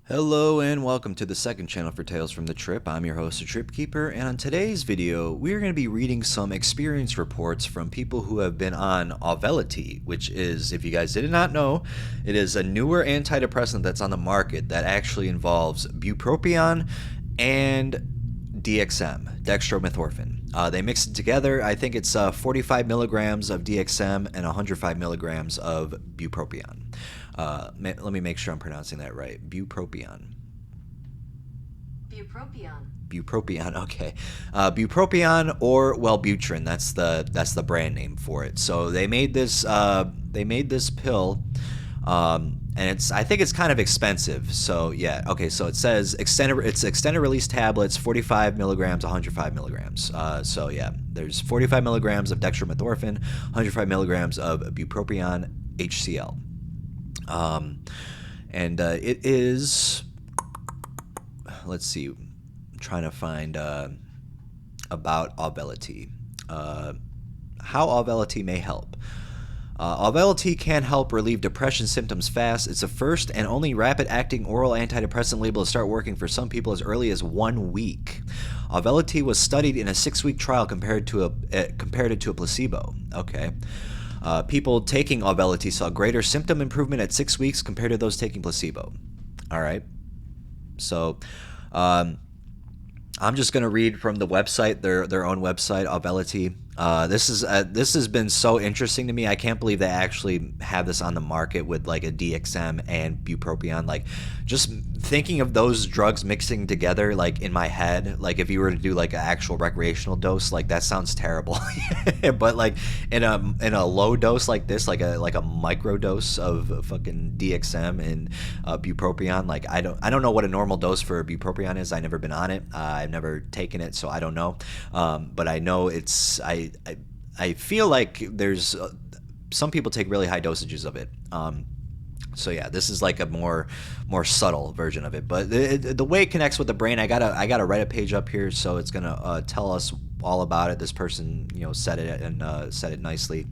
Hello and welcome to the second channel for Tales from the Trip. I'm your host, the Trip Keeper, and on today's video, we're going to be reading some experience reports from people who have been on Auvelity, which is, if you guys did not know, it is a newer antidepressant that's on the market that actually involves bupropion and dextromethorphan. They mix it together. I think it's 45 milligrams of DXM and 105 milligrams of bupropion. Let me make sure I'm pronouncing that right. Bupropion. Bupropion, okay. Bupropion or Wellbutrin. That's the brand name for it. So they made this pill, and I think it's kind of expensive. So yeah, okay. So it says extended release tablets, 45 milligrams, 105 milligrams. So yeah, there's 45 milligrams of dextromethorphan, 105 milligrams of bupropion HCl. It is, let's see, I'm trying to find about Auvelity, how Auvelity may help. Auvelity can help relieve depression symptoms fast. It's the first and only rapid-acting oral antidepressant labeled to start working for some people as early as 1 week. Auvelity was studied in a 6-week trial compared to a placebo. Okay. People taking Auvelity saw greater symptom improvement at 6 weeks compared to those taking placebo. All right. So I'm just going to read from the website, their own website, Auvelity. This has been so interesting to me. I can't believe they actually have this on the market with like a DXM and bupropion. Like, just thinking of those drugs mixing together, like in my head, like if you were to do like an actual recreational dose, like that sounds terrible. But like in a low dose like this, like a micro dose of fucking DXM and bupropion, like I don't know what a normal dose for bupropion is. I've never been on it. I've never taken it, so I don't know. But I know I feel like there's some people take really high dosages of it. So yeah, this is like a more subtle version of it. But the way it connects with the brain, I gotta Reddit page up here, so it's gonna tell us all about it. This person, said it and said it nicely.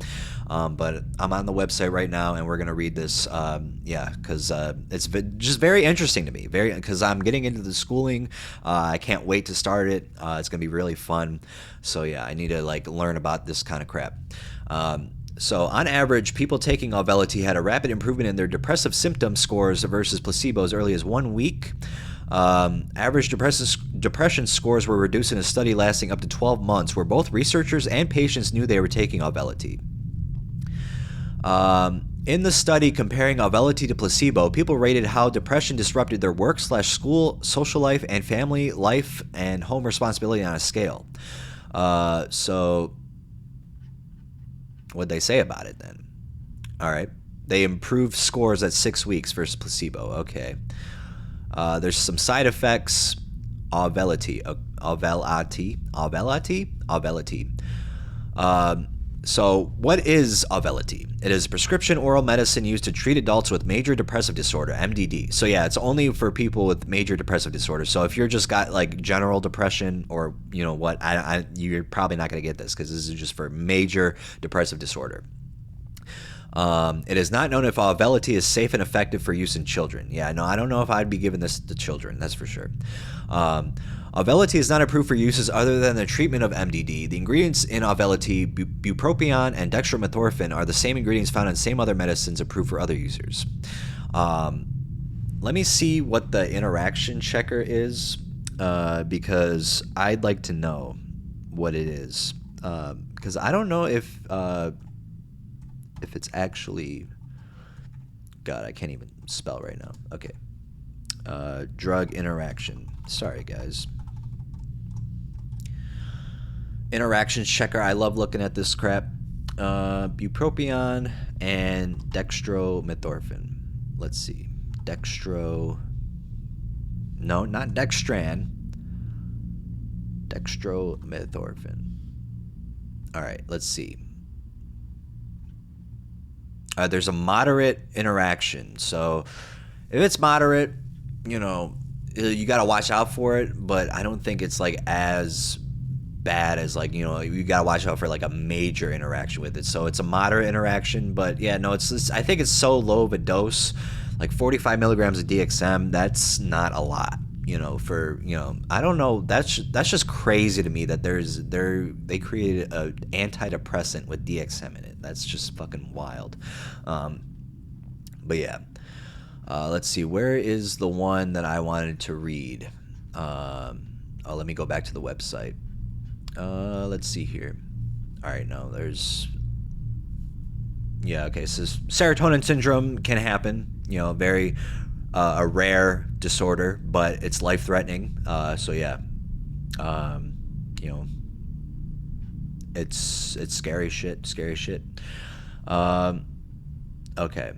But I'm on the website right now, and we're gonna read this. Because it's just very interesting to me. Because I'm getting into the schooling. I can't wait to start it. It's gonna be really fun. So yeah, I need to like learn about this kind of crap. So on average, people taking Auvelity had a rapid improvement in their depressive symptom scores versus placebo as early as 1 week. Average depression scores were reduced in a study lasting up to 12 months, where both researchers and patients knew they were taking Auvelity. In the study comparing Auvelity to placebo, people rated how depression disrupted their work/school, social life, and family life and home responsibility on a scale. So what'd they say about it then? All right. They improved scores at 6 weeks versus placebo. Okay. There's some side effects. Auvelity. So what is Auvelity? It is a prescription oral medicine used to treat adults with major depressive disorder, MDD. So yeah, it's only for people with major depressive disorder. So if you're just got like general depression or you're probably not going to get this, because this is just for major depressive disorder. It is not known if Auvelity is safe and effective for use in children. Yeah, no, I don't know if I'd be giving this to children, that's for sure. Auvelity is not approved for uses other than the treatment of MDD. The ingredients in Auvelity, bupropion and dextromethorphan, are the same ingredients found in same other medicines approved for other users. Let me see what the interaction checker is, because I'd like to know what it is. Because I don't know if it's actually, God, I can't even spell right now. Okay. Drug interaction. Sorry, guys. Interaction checker. I love looking at this crap. Bupropion and dextromethorphan. Let's see. No, not dextran. Dextromethorphan. All right, let's see. There's a moderate interaction. So if it's moderate, you got to watch out for it, but I don't think it's like as bad as like, you got to watch out for like a major interaction with it. So it's a moderate interaction, but yeah, no, I think it's so low of a dose Like 45 milligrams of DXM, that's not a lot, for, I don't know. That's just crazy to me that they created a antidepressant with DXM in it. That's just fucking wild. But yeah, let's see. Where is the one that I wanted to read? Let me go back to the website. Let's see here. All right, no, there's... Yeah, okay, so serotonin syndrome can happen, very a rare disorder, but it's life-threatening. So yeah, it's scary shit. Okay.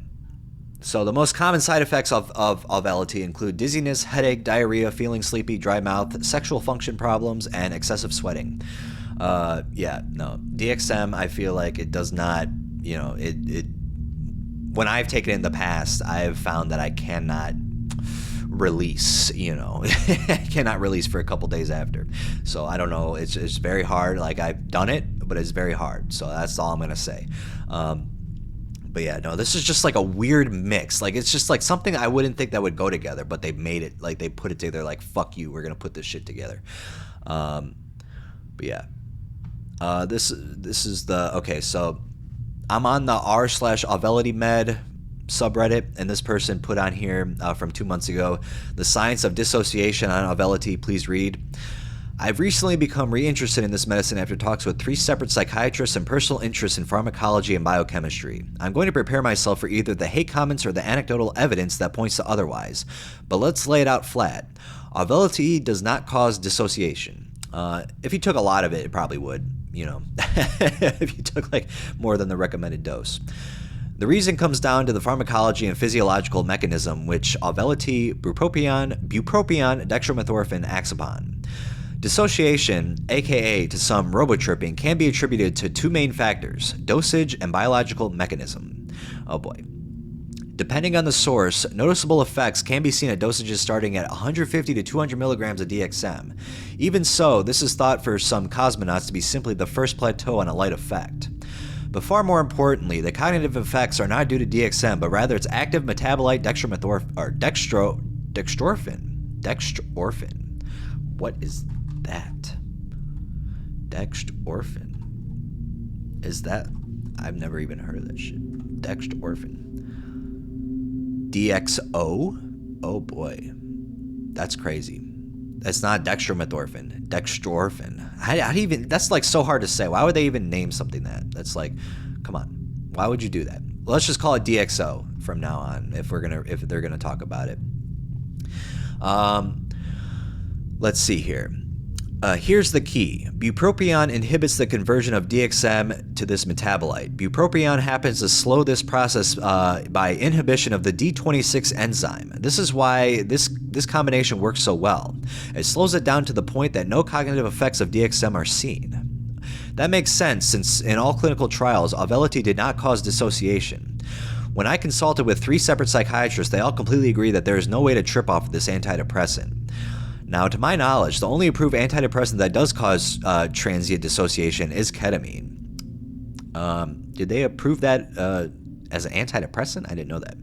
So the most common side effects of Auvelity include dizziness, headache, diarrhea, feeling sleepy, dry mouth, sexual function problems, and excessive sweating. DXM, I feel like it does not, when I've taken it in the past, I've found that I cannot release, I cannot release for a couple days after. So I don't know, it's very hard. Like, I've done it, but it's very hard. So that's all I'm going to say. But yeah, no, this is just like a weird mix. Like, it's just like something I wouldn't think that would go together, but they made it, like, they put it together like, fuck you, we're going to put this shit together. But yeah, this is the, okay, so I'm on the r/Auvelity med subreddit, and this person put on here from 2 months ago, the science of dissociation on Auvelity, please read. I've recently become reinterested in this medicine after talks with 3 separate psychiatrists and personal interests in pharmacology and biochemistry. I'm going to prepare myself for either the hate comments or the anecdotal evidence that points to otherwise. But let's lay it out flat. Auvelity does not cause dissociation. If you took a lot of it, it probably would, if you took like more than the recommended dose. The reason comes down to the pharmacology and physiological mechanism which Auvelity, Bupropion, Dextromethorphan acts upon. Dissociation, aka to some robotripping, can be attributed to 2 main factors, dosage and biological mechanism. Oh boy. Depending on the source, noticeable effects can be seen at dosages starting at 150 to 200 milligrams of DXM. Even so, this is thought for some cosmonauts to be simply the first plateau on a light effect. But far more importantly, the cognitive effects are not due to DXM, but rather its active metabolite Dextroorphan. What is that? Dextroorphan. Is that? I've never even heard of that shit. Dextroorphan. DXO? Oh boy. That's crazy. That's not dextromethorphan. Dextroorphan. That's like so hard to say. Why would they even name something that? That's like, come on. Why would you do that? Let's just call it DXO from now on if they're gonna talk about it. Let's see here. Here's the key. Bupropion inhibits the conversion of DXM to this metabolite. Bupropion happens to slow this process by inhibition of the D26 enzyme. This is why this combination works so well. It slows it down to the point that no cognitive effects of DXM are seen. That makes sense since in all clinical trials, Auvelity did not cause dissociation. When I consulted with 3 separate psychiatrists, they all completely agree that there is no way to trip off of this antidepressant. Now, to my knowledge, the only approved antidepressant that does cause transient dissociation is ketamine. Did they approve that as an antidepressant? I didn't know that.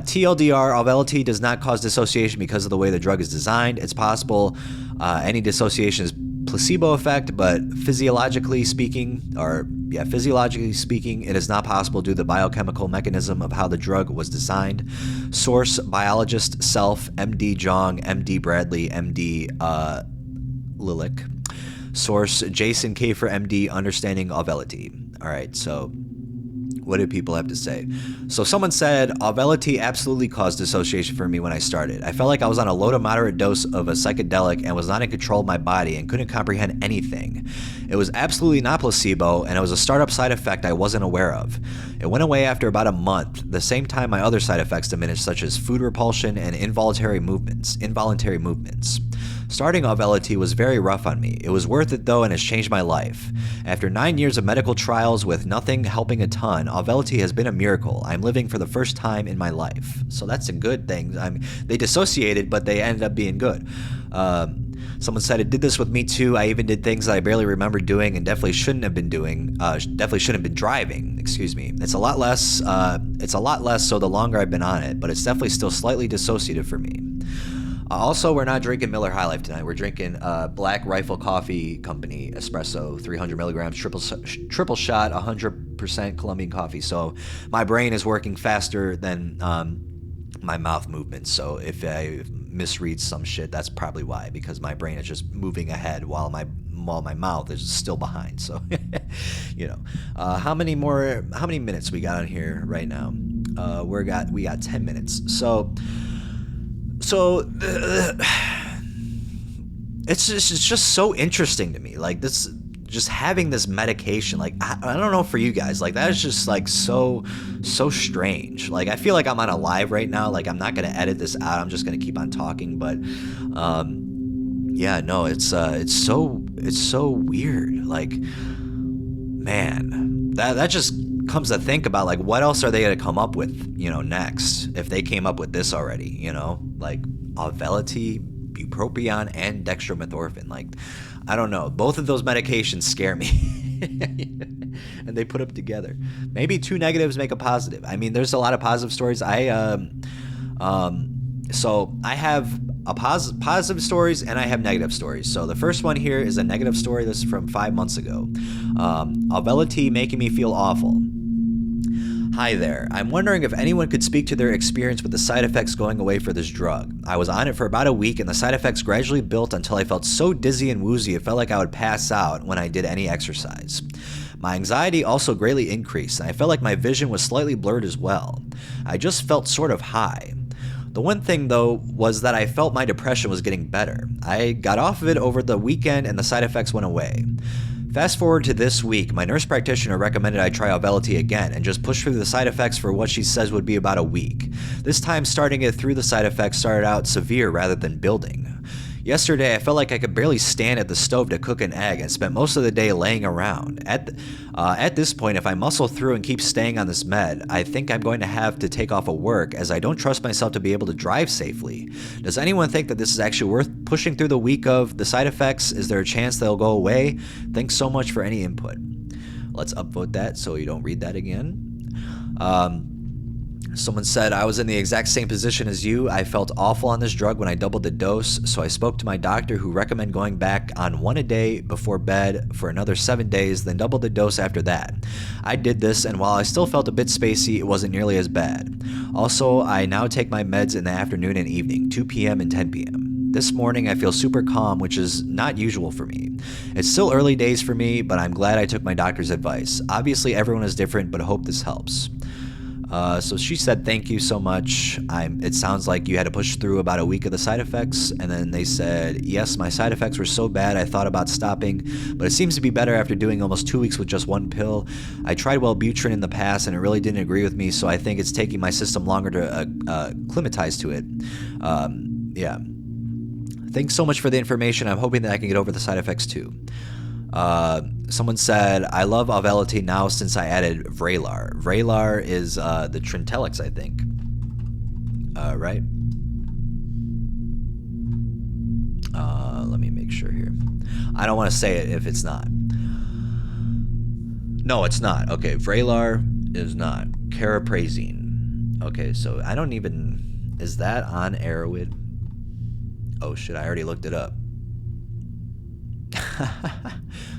TLDR, Auvelity does not cause dissociation because of the way the drug is designed. It's possible any dissociation is placebo effect, but physiologically speaking, it is not possible due to the biochemical mechanism of how the drug was designed. Source, biologist, Self, MD Jong, MD Bradley, MD Lilik. Source, Jason Kafer, MD, Understanding Auvelity. All right, so what did people have to say? So someone said, Auvelity absolutely caused dissociation for me when I started. I felt like I was on a low to moderate dose of a psychedelic and was not in control of my body and couldn't comprehend anything. It was absolutely not placebo, and it was a startup side effect I wasn't aware of. It went away after about a month, the same time my other side effects diminished, such as food repulsion and involuntary movements. Starting Auvelity was very rough on me. It was worth it though and has changed my life. After 9 years of medical trials with nothing helping a ton, Auvelity has been a miracle. I'm living for the first time in my life. So that's a good thing. They dissociated, but they ended up being good. Someone said it did this with me too. I even did things that I barely remember doing and definitely shouldn't have been doing. Definitely shouldn't have been driving. Excuse me. It's a lot less. It's a lot less. So the longer I've been on it, but it's definitely still slightly dissociative for me. Also, we're not drinking Miller High Life tonight. We're drinking Black Rifle Coffee Company Espresso, 300 milligrams, triple shot, 100% Colombian coffee. So my brain is working faster than my mouth movements. So if I misread some shit, that's probably why, because my brain is just moving ahead while my mouth is still behind. So, how many minutes we got on here right now? We got 10 minutes. So it's just so interesting to me, like this, just having this medication. Like I don't know for you guys, like that is just like so strange. Like I feel like I'm on a live right now. Like I'm not gonna edit this out. I'm just gonna keep on talking. But it's so weird. Like, man, that just comes to think about, like, what else are they gonna come up with, next, if they came up with this already, like Auvelity, Bupropion, and Dextromethorphan. Like, I don't know, both of those medications scare me. And they put them together. Maybe two negatives make a positive. I mean, there's a lot of positive stories. So I have a positive stories and I have negative stories. So the first one here is a negative story. This is from 5 months ago. Auvelity making me feel awful. Hi there. I'm wondering if anyone could speak to their experience with the side effects going away for this drug. I was on it for about a week and the side effects gradually built until I felt so dizzy and woozy it felt like I would pass out when I did any exercise. My anxiety also greatly increased and I felt like my vision was slightly blurred as well. I just felt sort of high. The one thing, though, was that I felt my depression was getting better. I got off of it over the weekend and the side effects went away. Fast forward to this week, my nurse practitioner recommended I try Auvelity again and just push through the side effects for what she says would be about a week. This time, starting it through the side effects started out severe rather than building. Yesterday, I felt like I could barely stand at the stove to cook an egg and spent most of the day laying around. At this point, if I muscle through and keep staying on this med, I think I'm going to have to take off of work as I don't trust myself to be able to drive safely. Does anyone think that this is actually worth pushing through the week of the side effects? Is there a chance they'll go away? Thanks so much for any input. Let's upvote that so you don't read that again. Someone said, I was in the exact same position as you. I felt awful on this drug when I doubled the dose, so I spoke to my doctor who recommended going back on 1 a day before bed for another 7 days, then double the dose after that. I did this, and while I still felt a bit spacey, it wasn't nearly as bad. Also, I now take my meds in the afternoon and evening, 2 p.m. and 10 p.m. This morning, I feel super calm, which is not usual for me. It's still early days for me, but I'm glad I took my doctor's advice. Obviously, everyone is different, but I hope this helps. So she said, thank you so much. It sounds like you had to push through about a week of the side effects. And then they said, yes, my side effects were so bad I thought about stopping, but it seems to be better after doing almost 2 weeks with just one pill. I tried Wellbutrin in the past and it really didn't agree with me, so I think it's taking my system longer to acclimatize to it. Yeah. Thanks so much for the information. I'm hoping that I can get over the side effects too. Someone said, I love Auvelity now since I added Vraylar. Vraylar is the Trintellix, I think. Right? Let me make sure here. I don't want to say it if it's not. No, it's not. Okay, Vraylar is not. Cariprazine. Okay, so I don't even... Is that on Arrowhead? Oh shit, I already looked it up.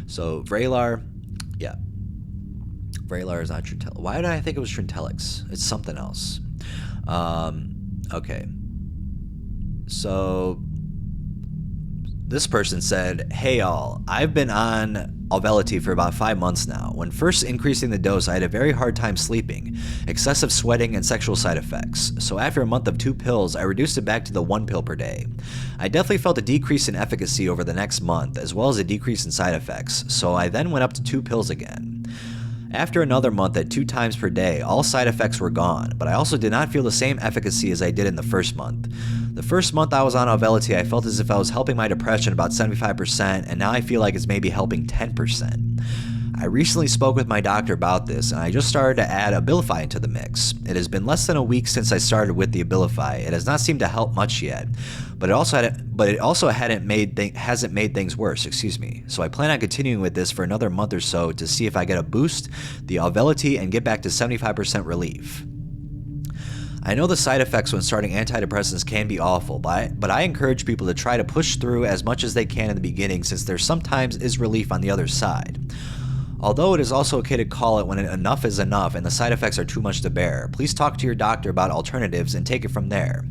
So Vraylar, yeah. Vraylar is not Trintellix. Why did I think it was Trintellix? It's something else. Okay. So this person said, hey all, I've been on Auvelity for about 5 months now. When first increasing the dose, I had a very hard time sleeping, excessive sweating, and sexual side effects. So after a month of 2 pills, I reduced it back to the 1 pill per day. I definitely felt a decrease in efficacy over the next month, as well as a decrease in side effects, so I then went up to 2 pills again. After another month at 2 times per day, all side effects were gone, but I also did not feel the same efficacy as I did in the first month. The first month I was on Auvelity, I felt as if I was helping my depression about 75%, and now I feel like it's maybe helping 10%. I recently spoke with my doctor about this, and I just started to add Auvelity into the mix. It has been less than a week since I started with the Auvelity. It has not seemed to help much yet, but it also hasn't made things worse. So I plan on continuing with this for another month or so to see if I get a boost, the Auvelity, and get back to 75% relief. I know the side effects when starting antidepressants can be awful, but I encourage people to try to push through as much as they can in the beginning, since there sometimes is relief on the other side. Although it is also okay to call it when enough is enough and the side effects are too much to bear, please talk to your doctor about alternatives and take it from there.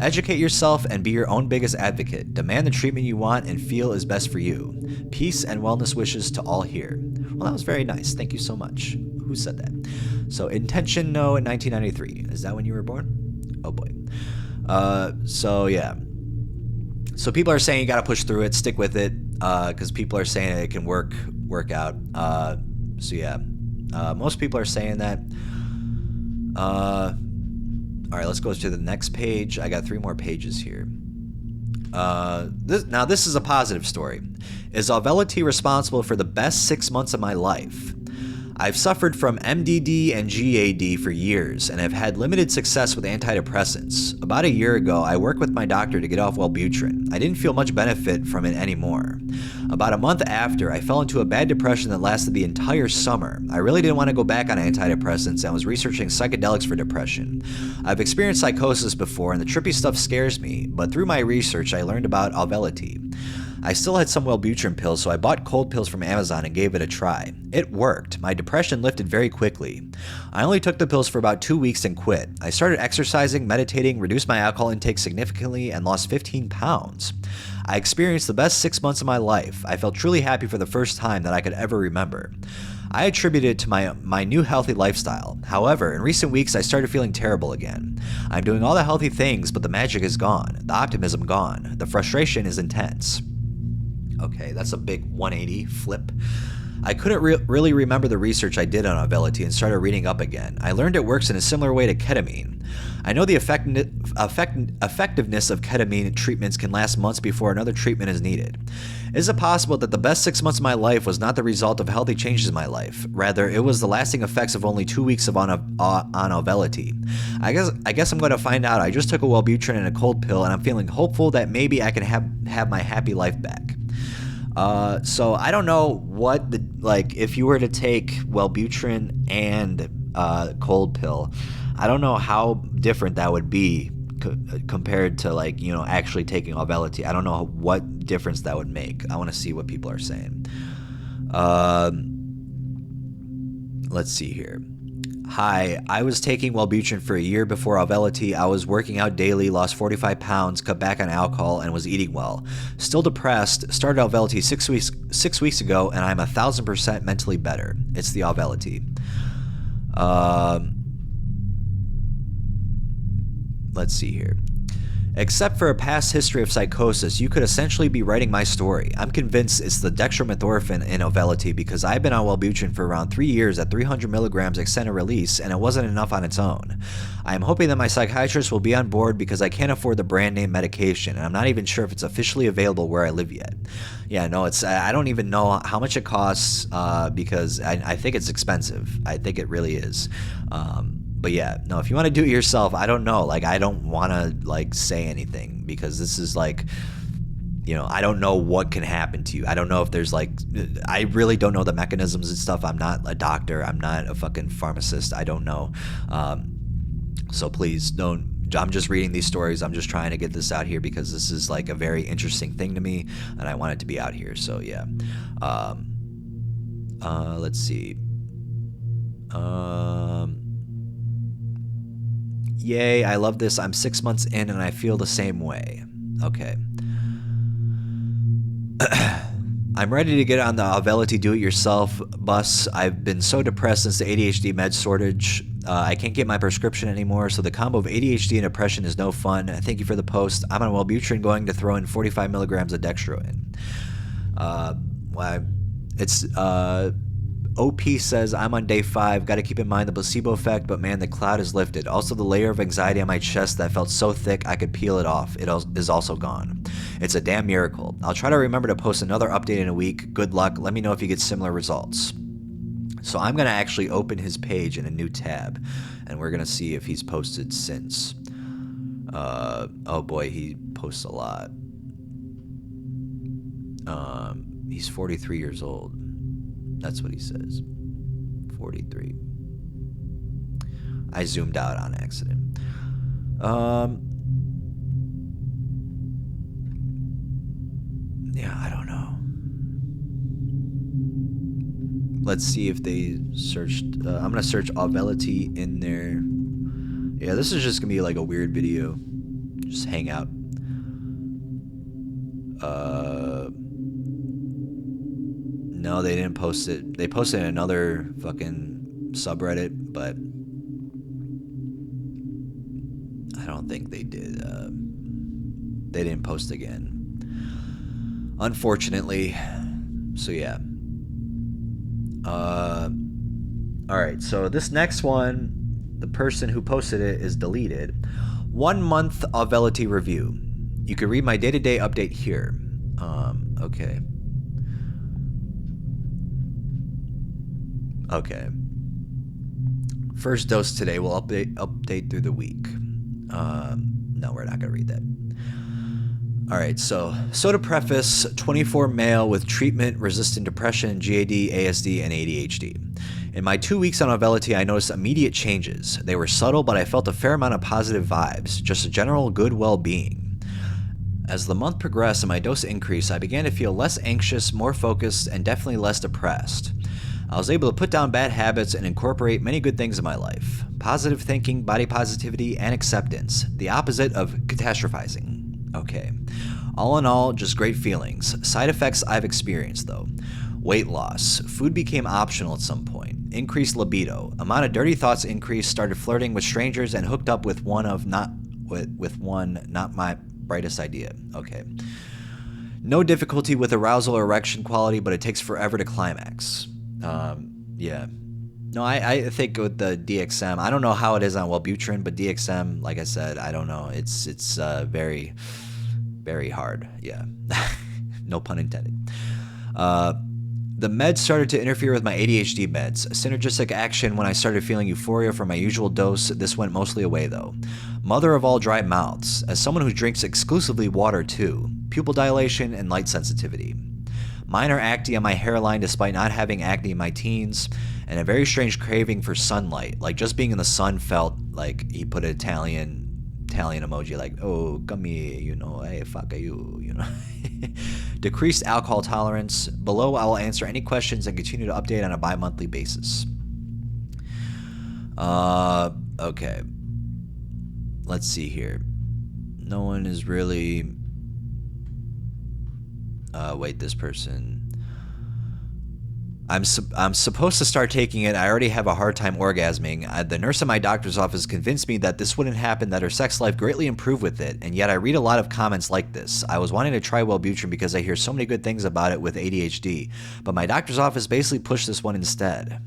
Educate yourself and be your own biggest advocate. Demand the treatment you want and feel is best for you. Peace and wellness wishes to all here. Well, that was very nice. Thank you so much. Who said that? So, Intention No in 1993. Is that when you were born? Oh boy. So yeah. So people are saying you gotta push through it, stick with it, because people are saying it can work out. So yeah, most people are saying that. All right, let's go to the next page. I got 3 more pages here. This is a positive story. Is Auvelity responsible for the best 6 months of my life? I've suffered from MDD and GAD for years and have had limited success with antidepressants. About a year ago, I worked with my doctor to get off Wellbutrin. I didn't feel much benefit from it anymore. About a month after, I fell into a bad depression that lasted the entire summer. I really didn't want to go back on antidepressants and was researching psychedelics for depression. I've experienced psychosis before and the trippy stuff scares me, but through my research, I learned about Auvelity. I still had some Wellbutrin pills, so I bought cold pills from Amazon and gave it a try. It worked. My depression lifted very quickly. I only took the pills for about 2 weeks and quit. I started exercising, meditating, reduced my alcohol intake significantly, and lost 15 pounds. I experienced the best 6 months of my life. I felt truly happy for the first time that I could ever remember. I attribute it to my new healthy lifestyle. However, in recent weeks, I started feeling terrible again. I'm doing all the healthy things, but the magic is gone. The optimism gone. The frustration is intense. Okay, that's a big 180 flip. I couldn't really remember the research I did on Auvelity and started reading up again. I learned it works in a similar way to ketamine. I know the effectiveness of ketamine treatments can last months before another treatment is needed. Is it possible that the best 6 months of my life was not the result of healthy changes in my life? Rather, it was the lasting effects of only 2 weeks on Auvelity. I guess I'm going to find out. I just took a Wellbutrin and a cold pill, and I'm feeling hopeful that maybe I can have my happy life back. So I don't know what if you were to take Wellbutrin and cold pill, I don't know how different that would be compared to actually taking Auvelity. I don't know what difference that would make. I want to see what people are saying. Let's see here. Hi, I was taking Wellbutrin for a year before Auvelity. I was working out daily, lost 45 pounds, cut back on alcohol, and was eating well. Still depressed, started Auvelity 6 weeks ago, and I'm 1,000% mentally better. It's the Auvelity. Let's see here. Except for a past history of psychosis, you could essentially be writing my story. I'm convinced it's the Dextroamethorphan in Auvelity because I've been on Wellbutrin for around 3 years at 300 milligrams extended release, and it wasn't enough on its own. I am hoping that my psychiatrist will be on board because I can't afford the brand name medication, and I'm not even sure if it's officially available where I live yet. Yeah, no, I don't even know how much it costs because I think it's expensive. I think it really is. But yeah, no, if you want to do it yourself, I don't know. I don't want to say anything because this is I don't know what can happen to you. I don't know if there's I really don't know the mechanisms and stuff. I'm not a doctor. I'm not a fucking pharmacist. I don't know. So please don't. I'm just reading these stories. I'm just trying to get this out here because this is a very interesting thing to me and I want it to be out here. So yeah. Let's see. Yay, I love this. I'm 6 months in and I feel the same way. Okay. I'm ready to get on the Auvelity do-it-yourself bus. I've been so depressed since the ADHD med shortage. I can't get my prescription anymore, so the combo of ADHD and depression is no fun. Thank you for the post. I'm on Wellbutrin going to throw in 45 milligrams of Dextro in. OP says, I'm on day 5, gotta keep in mind the placebo effect, but man, the cloud is lifted. Also, the layer of anxiety on my chest that felt so thick I could peel it off is also gone. It's a damn miracle. I'll try to remember to post another update in a week. Good luck. Let me know if you get similar results. So I'm going to actually open his page in a new tab, and we're going to see if he's posted since. Oh boy, he posts a lot. He's 43 years old. That's what he says. 43. I zoomed out on accident. Yeah, I don't know. Let's see if they searched. I'm going to search Auvelity in there. Yeah, this is just going to be like a weird video. Just hang out. No, they didn't post it. They posted in another fucking subreddit, but I don't think they did. They didn't post again, unfortunately. So yeah. All right. So this next one, the person who posted it is deleted. 1 month Auvelity review. You can read my day-to-day update here. Okay. Okay. First dose today. Will update through the week. No, we're not gonna read that. All right, so soda preface, 24 male with treatment-resistant depression, GAD, ASD, and ADHD. In my 2 weeks on Auvelity, I noticed immediate changes. They were subtle, but I felt a fair amount of positive vibes, just a general good well-being. As the month progressed and my dose increased, I began to feel less anxious, more focused, and definitely less depressed. I was able to put down bad habits and incorporate many good things in my life. Positive thinking, body positivity, and acceptance. The opposite of catastrophizing. Okay. All in all, just great feelings. Side effects I've experienced, though. Weight loss. Food became optional at some point. Increased libido. Amount of dirty thoughts increased. Started flirting with strangers and hooked up with one not my brightest idea. Okay. No difficulty with arousal or erection quality, but it takes forever to climax. Yeah. No, I think with the DXM, I don't know how it is on Wellbutrin, but DXM, like I said, I don't know. It's very, very hard. Yeah. No pun intended. The meds started to interfere with my ADHD meds. Synergistic action when I started feeling euphoria from my usual dose. This went mostly away though. Mother of all dry mouths. As someone who drinks exclusively water too. Pupil dilation and light sensitivity. Minor acne on my hairline despite not having acne in my teens, and a very strange craving for sunlight. Like just being in the sun felt like he put an Italian emoji like, oh, come here, you know, hey, fuck you, you know. Decreased alcohol tolerance. Below, I will answer any questions and continue to update on a bi-monthly basis. Okay. Let's see here. No one is really... wait, this person... I'm supposed to start taking it. I already have a hard time orgasming. The nurse at my doctor's office convinced me that this wouldn't happen, that her sex life greatly improved with it, and yet I read a lot of comments like this. I was wanting to try Wellbutrin because I hear so many good things about it with ADHD, but my doctor's office basically pushed this one instead.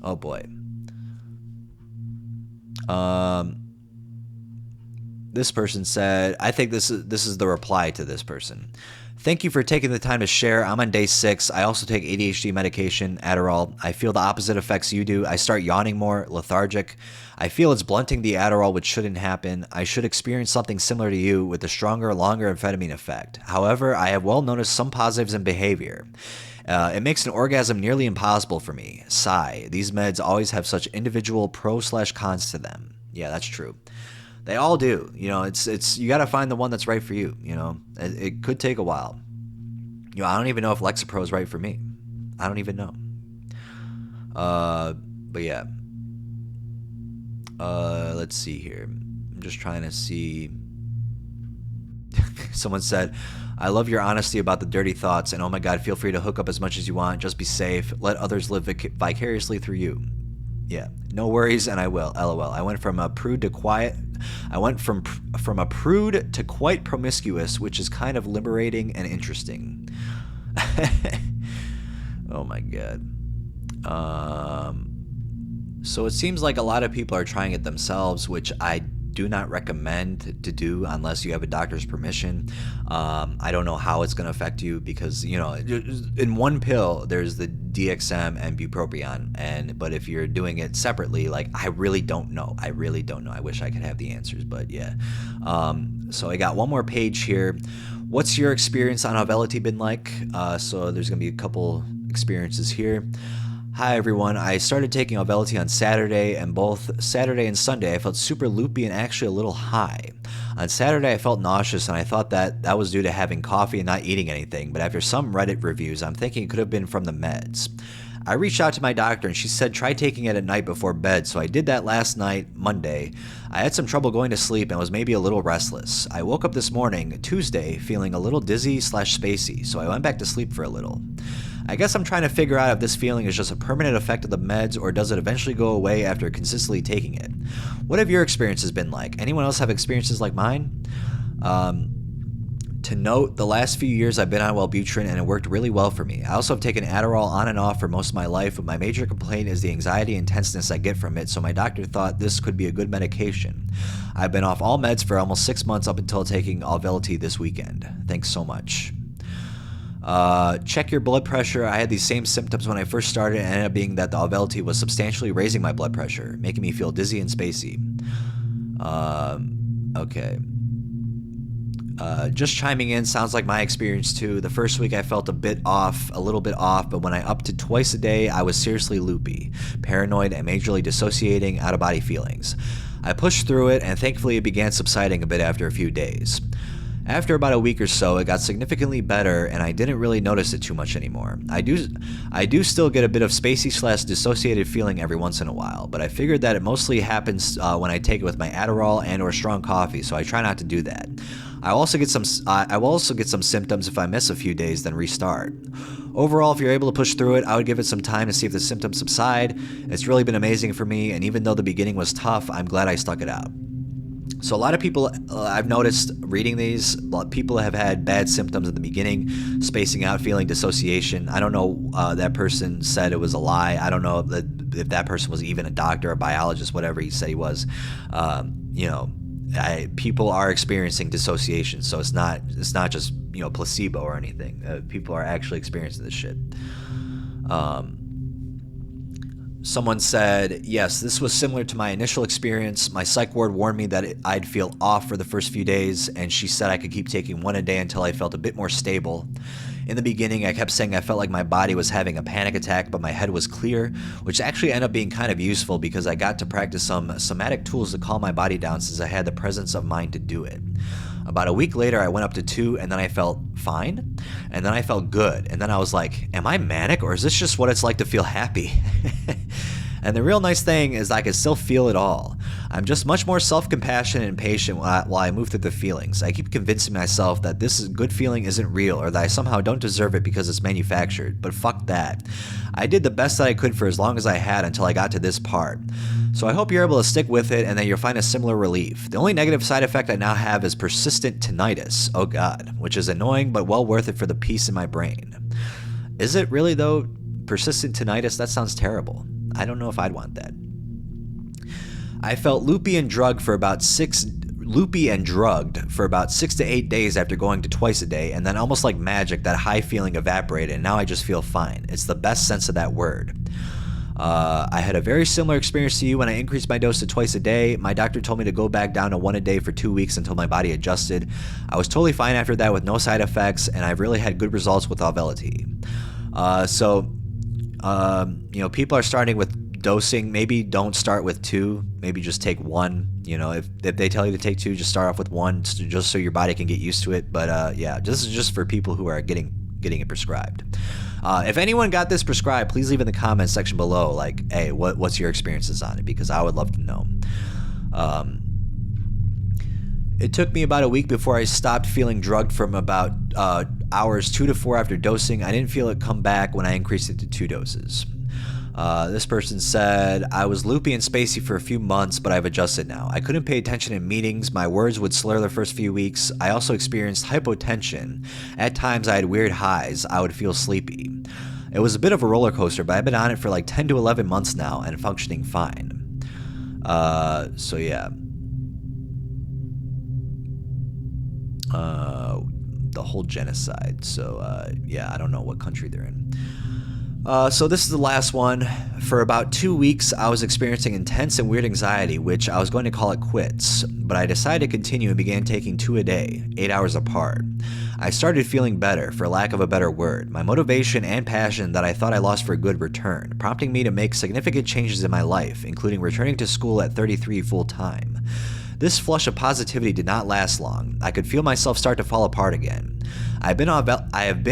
Oh boy. This person said, I think this is the reply to this person. Thank you for taking the time to share. I'm on day 6. I also take ADHD medication, Adderall. I feel the opposite effects you do. I start yawning more, lethargic. I feel it's blunting the Adderall, which shouldn't happen. I should experience something similar to you with a stronger, longer amphetamine effect. However, I have well noticed some positives in behavior. It makes an orgasm nearly impossible for me. Sigh. These meds always have such individual pros/cons to them. Yeah, that's true. They all do. You know, it's you got to find the one that's right for you. You know, it could take a while. You know, I don't even know if Lexapro is right for me. I don't even know. But yeah. Let's see here. I'm just trying to see. Someone said, I love your honesty about the dirty thoughts, and oh my God, feel free to hook up as much as you want. Just be safe. Let others live vicariously through you. Yeah, no worries, and I will. LOL. I went from a prude to quiet. I went from a prude to quite promiscuous, which is kind of liberating and interesting. Oh my God. So it seems like a lot of people are trying it themselves, which I do not recommend to do unless you have a doctor's permission. I don't know how it's going to affect you because, in one pill, there's the DXM and Bupropion. But if you're doing it separately, like, I really don't know. I wish I could have the answers, but yeah. So I got one more page here. What's your experience on Auvelity been like? So there's going to be a couple experiences here. Hi everyone, I started taking Auvelity on Saturday, and both Saturday and Sunday I felt super loopy and actually a little high. On Saturday I felt nauseous and I thought that was due to having coffee and not eating anything, but after some Reddit reviews I'm thinking it could have been from the meds. I reached out to my doctor and she said try taking it at night before bed, so I did that last night, Monday. I had some trouble going to sleep and was maybe a little restless. I woke up this morning, Tuesday, feeling a little dizzy/spacey, so I went back to sleep for a little. I guess I'm trying to figure out if this feeling is just a permanent effect of the meds or does it eventually go away after consistently taking it. What have your experiences been like? Anyone else have experiences like mine? To note, the last few years I've been on Wellbutrin and it worked really well for me. I also have taken Adderall on and off for most of my life, but my major complaint is the anxiety and tenseness I get from it, so my doctor thought this could be a good medication. I've been off all meds for almost 6 months up until taking Auvelity this weekend. Thanks so much. Check your blood pressure. I had these same symptoms when I first started and it ended up being that the Auvelity was substantially raising my blood pressure, making me feel dizzy and spacey. Okay. Just chiming in, sounds like my experience too. The first week I felt a little bit off, but when I upped to twice a day, I was seriously loopy, paranoid, and majorly dissociating out-of-body feelings. I pushed through it, and thankfully it began subsiding a bit after a few days. After about a week or so, it got significantly better, and I didn't really notice it too much anymore. I do still get a bit of spacey/dissociated feeling every once in a while, but I figured that it mostly happens when I take it with my Adderall and/or strong coffee, so I try not to do that. I will also get some symptoms if I miss a few days, then restart. Overall, if you're able to push through it, I would give it some time to see if the symptoms subside. It's really been amazing for me, and even though the beginning was tough, I'm glad I stuck it out. So a lot of people, I've noticed reading these, people have had bad symptoms in the beginning, spacing out, feeling dissociation. I don't know, that person said it was a lie. I don't know if that person was even a doctor, a biologist, whatever he said he was. People are experiencing dissociation, so it's not just placebo or anything. People are actually experiencing this shit. Someone said, yes, this was similar to my initial experience. My psych ward warned me that I'd feel off for the first few days, and she said I could keep taking one a day until I felt a bit more stable. In the beginning, I kept saying I felt like my body was having a panic attack, but my head was clear, which actually ended up being kind of useful because I got to practice some somatic tools to calm my body down since I had the presence of mind to do it. About a week later, I went up to 2, and then I felt fine, and then I felt good, and then I was like, am I manic, or is this just what it's like to feel happy? And the real nice thing is I can still feel it all. I'm just much more self-compassionate and patient while I move through the feelings. I keep convincing myself that this good feeling isn't real or that I somehow don't deserve it because it's manufactured, but fuck that. I did the best that I could for as long as I had until I got to this part. So I hope you're able to stick with it and that you'll find a similar relief. The only negative side effect I now have is persistent tinnitus, oh god, which is annoying but well worth it for the peace in my brain. Is it really though? Persistent tinnitus? That sounds terrible. I don't know if I'd want that. I felt loopy and drugged for about 6 to 8 days after going to twice a day, and then almost like magic, that high feeling evaporated, and now I just feel fine. It's the best sense of that word. I had a very similar experience to you when I increased my dose to twice a day. My doctor told me to go back down to 1 a day for 2 weeks until my body adjusted. I was totally fine after that with no side effects, and I've really had good results with Auvelity. People are starting with dosing. Maybe don't start with 2. Maybe just take 1. If they tell you to take 2, just start off with 1, just so your body can get used to it. But this is just for people who are getting it prescribed. If anyone got this prescribed, please leave in the comments section below, like, hey, what's your experiences on it? Because I would love to know. It took me about a week before I stopped feeling drugged from about hours 2 to 4 after dosing. I didn't feel it come back when I increased it to 2 doses. This person said, I was loopy and spacey for a few months, but I've adjusted now. I couldn't pay attention in meetings. My words would slur the first few weeks. I also experienced hypotension. At times I had weird highs. I would feel sleepy. It was a bit of a roller coaster, but I've been on it for like 10 to 11 months now and functioning fine. So yeah. the whole genocide. So yeah, I don't know what country they're in. So this is the last one. For about 2 weeks, I was experiencing intense and weird anxiety, which I was going to call it quits, but I decided to continue and began taking 2 a day, 8 hours apart. I started feeling better, for lack of a better word. My motivation and passion that I thought I lost for good returned, prompting me to make significant changes in my life, including returning to school at 33 full time. This flush of positivity did not last long. I could feel myself start to fall apart again. I have been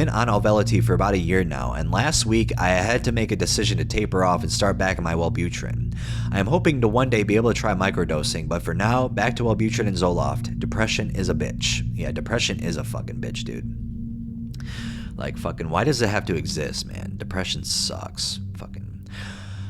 on Auvelity for about a year now, and last week I had to make a decision to taper off and start back on my Wellbutrin. I am hoping to one day be able to try microdosing, but for now, back to Wellbutrin and Zoloft. Depression is a bitch. Yeah, depression is a fucking bitch, dude. Like, fucking, why does it have to exist, man? Depression sucks. Fucking,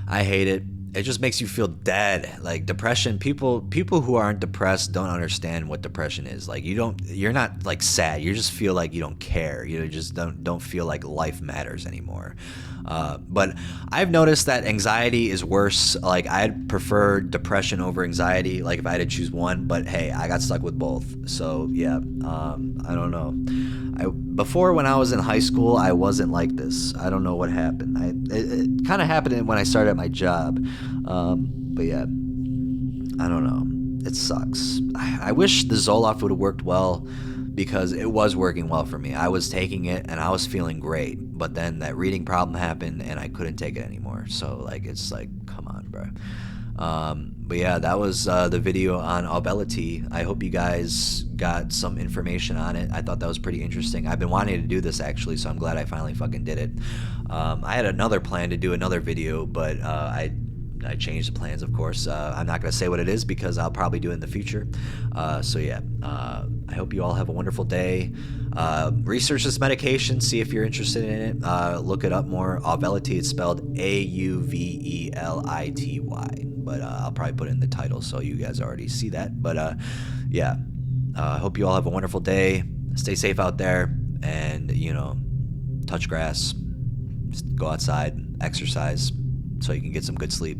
I hate it. It just makes you feel dead. Like, depression, people who aren't depressed don't understand what depression is. Like, you're not like sad. You just feel like you don't care. You just don't feel like life matters anymore. But I've noticed that anxiety is worse. Like, I'd prefer depression over anxiety, like if I had to choose one, but hey, I got stuck with both. So yeah, I don't know. Before, when I was in high school, I wasn't like this. I don't know what happened. It kind of happened when I started at my job. But yeah, I don't know. It sucks. I wish the Zoloft would have worked well, because it was working well for me. I was taking it and I was feeling great, but then that reading problem happened and I couldn't take it anymore. So like, it's like, come on, bro. But yeah, that was the video on Auvelity. I hope you guys got some information on it. I thought that was pretty interesting. I've been wanting to do this actually, so I'm glad I finally fucking did it. I had another plan to do another video, but I changed the plans, of course. I'm not going to say what it is because I'll probably do it in the future. So yeah, I hope you all have a wonderful day. Research this medication, see if you're interested in it. Look it up more. Auvelity, it's spelled Auvelity. But I'll probably put it in the title so you guys already see that. But yeah, I hope you all have a wonderful day. Stay safe out there, and touch grass. Just go outside, exercise, so you can get some good sleep.